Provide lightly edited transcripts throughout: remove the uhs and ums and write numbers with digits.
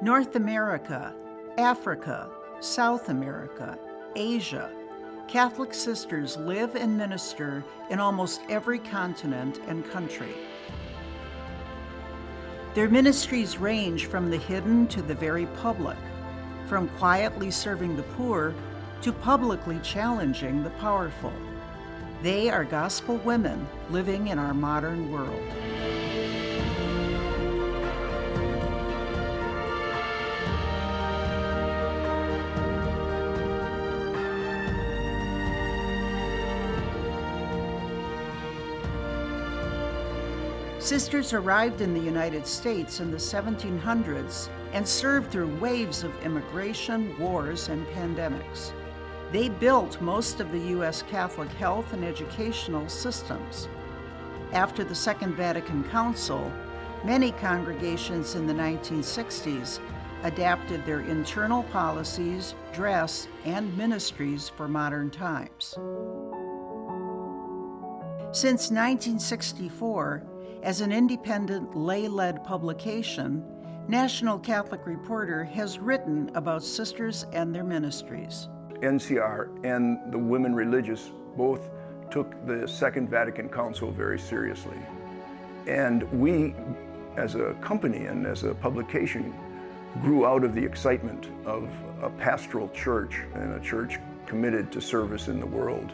North America, Africa, South America, Asia, Catholic sisters live and minister in almost every continent and country. Their ministries range from the hidden to the very public, from quietly serving the poor to publicly challenging the powerful. They are gospel women living in our modern world. Sisters arrived in the United States in the 1700s and served through waves of immigration, wars, and pandemics. They built most of the U.S. Catholic health and educational systems. After the Second Vatican Council, many congregations in the 1960s adapted their internal policies, dress, and ministries for modern times. Since 1964, as an independent lay-led publication, National Catholic Reporter has written about sisters and their ministries. NCR and the women religious both took the Second Vatican Council very seriously. And we, as a company and as a publication, grew out of the excitement of a pastoral church and a church committed to service in the world,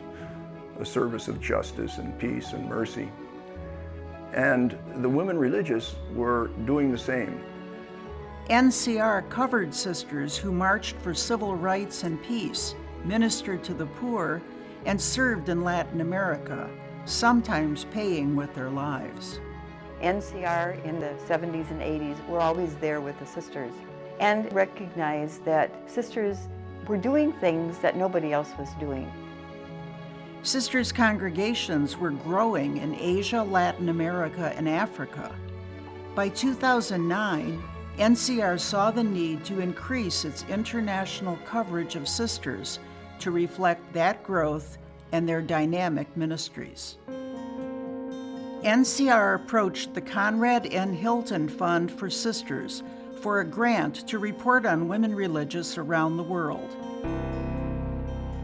a service of justice and peace and mercy. And the women religious were doing the same. NCR covered sisters who marched for civil rights and peace, ministered to the poor, and served in Latin America, sometimes paying with their lives. NCR in the 70s and 80s were always there with the sisters and recognized that sisters were doing things that nobody else was doing. Sisters' congregations were growing in Asia, Latin America, and Africa. By 2009, NCR saw the need to increase its international coverage of sisters to reflect that growth and their dynamic ministries. NCR approached the Conrad N. Hilton Fund for Sisters for a grant to report on women religious around the world.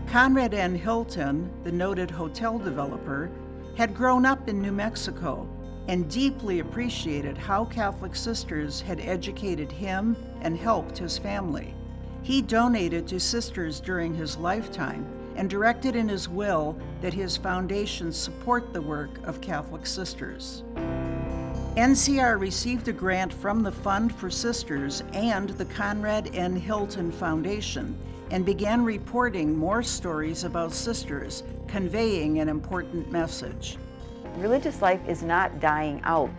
Conrad N. Hilton, the noted hotel developer, had grown up in New Mexico and deeply appreciated how Catholic sisters had educated him and helped his family. He donated to sisters during his lifetime and directed in his will that his foundation support the work of Catholic sisters. NCR received a grant from the Fund for Sisters and the Conrad N. Hilton Foundation and began reporting more stories about sisters, conveying an important message. Religious life is not dying out,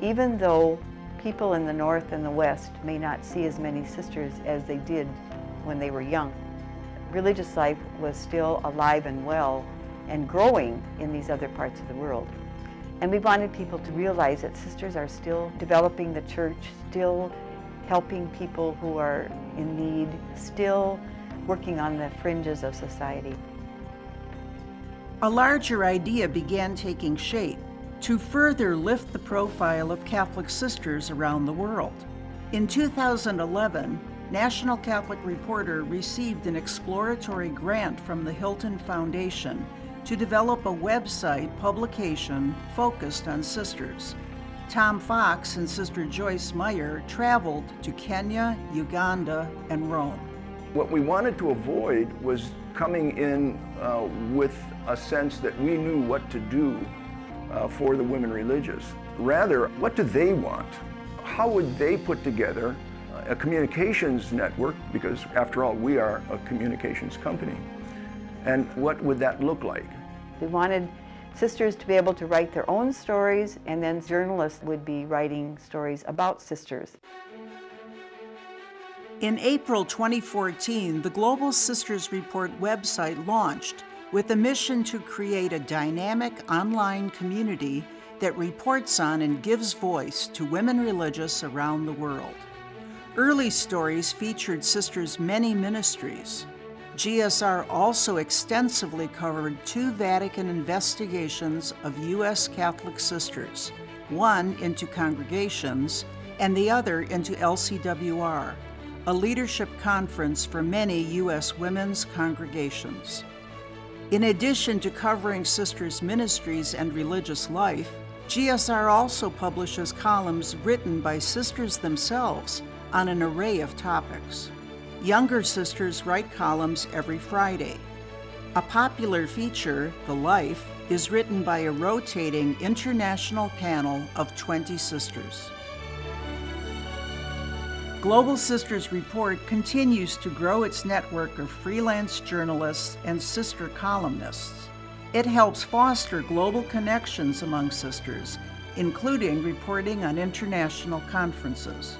even though people in the North and the West may not see as many sisters as they did when they were young. Religious life was still alive and well and growing in these other parts of the world. And we wanted people to realize that sisters are still developing the church, still helping people who are in need, still working on the fringes of society. A larger idea began taking shape to further lift the profile of Catholic sisters around the world. In 2011, National Catholic Reporter received an exploratory grant from the Hilton Foundation to develop a website publication focused on sisters. Tom Fox and Sister Joyce Meyer traveled to Kenya, Uganda, and Rome. What we wanted to avoid was coming in with a sense that we knew what to do for the women religious. Rather, what do they want? How would they put together a communications network, because after all, we are a communications company. And what would that look like? We wanted sisters to be able to write their own stories, and then journalists would be writing stories about sisters. In April 2014, the Global Sisters Report website launched with a mission to create a dynamic online community that reports on and gives voice to women religious around the world. Early stories featured sisters' many ministries. GSR also extensively covered 2 Vatican investigations of U.S. Catholic sisters, one into congregations and the other into LCWR, a leadership conference for many U.S. women's congregations. In addition to covering sisters' ministries and religious life, GSR also publishes columns written by sisters themselves on an array of topics. Younger sisters write columns every Friday. A popular feature, The Life, is written by a rotating international panel of 20 sisters. Global Sisters Report continues to grow its network of freelance journalists and sister columnists. It helps foster global connections among sisters, including reporting on international conferences.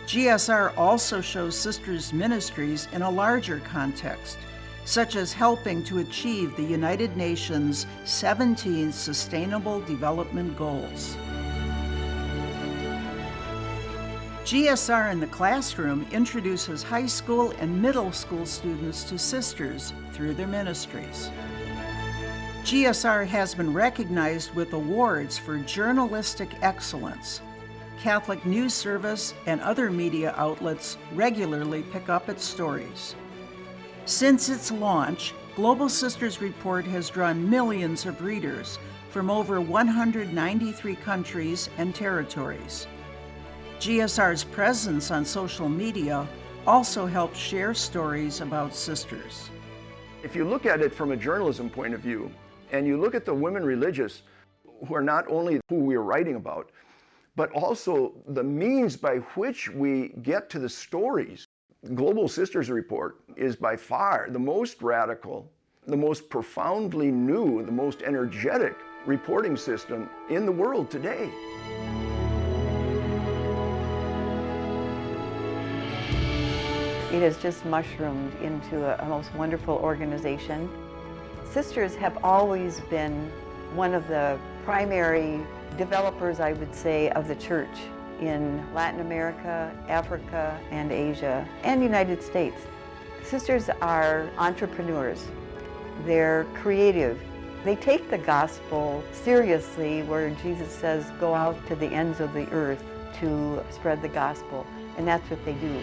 GSR also shows sisters' ministries in a larger context, such as helping to achieve the United Nations' 17 Sustainable Development Goals. GSR in the Classroom introduces high school and middle school students to sisters through their ministries. GSR has been recognized with awards for journalistic excellence. Catholic News Service and other media outlets regularly pick up its stories. Since its launch, Global Sisters Report has drawn millions of readers from over 193 countries and territories. GSR's presence on social media also helps share stories about sisters. If you look at it from a journalism point of view, and you look at the women religious, who are not only who we are writing about, but also the means by which we get to the stories. Global Sisters Report is by far the most radical, the most profoundly new, the most energetic reporting system in the world today. It has just mushroomed into a most wonderful organization. Sisters have always been one of the primary developers, I would say, of the church in Latin America, Africa, and Asia, and United States. Sisters are entrepreneurs. They're creative. They take the gospel seriously, where Jesus says, go out to the ends of the earth to spread the gospel, and that's what they do.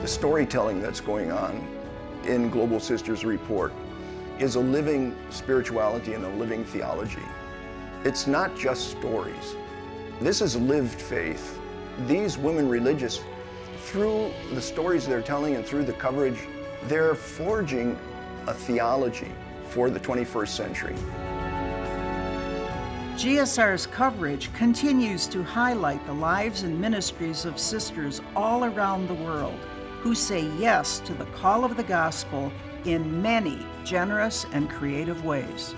The storytelling that's going on in Global Sisters Report is a living spirituality and a living theology. It's not just stories. This is lived faith. These women religious, through the stories they're telling and through the coverage, they're forging a theology for the 21st century. GSR's coverage continues to highlight the lives and ministries of sisters all around the world who say yes to the call of the gospel in many generous and creative ways.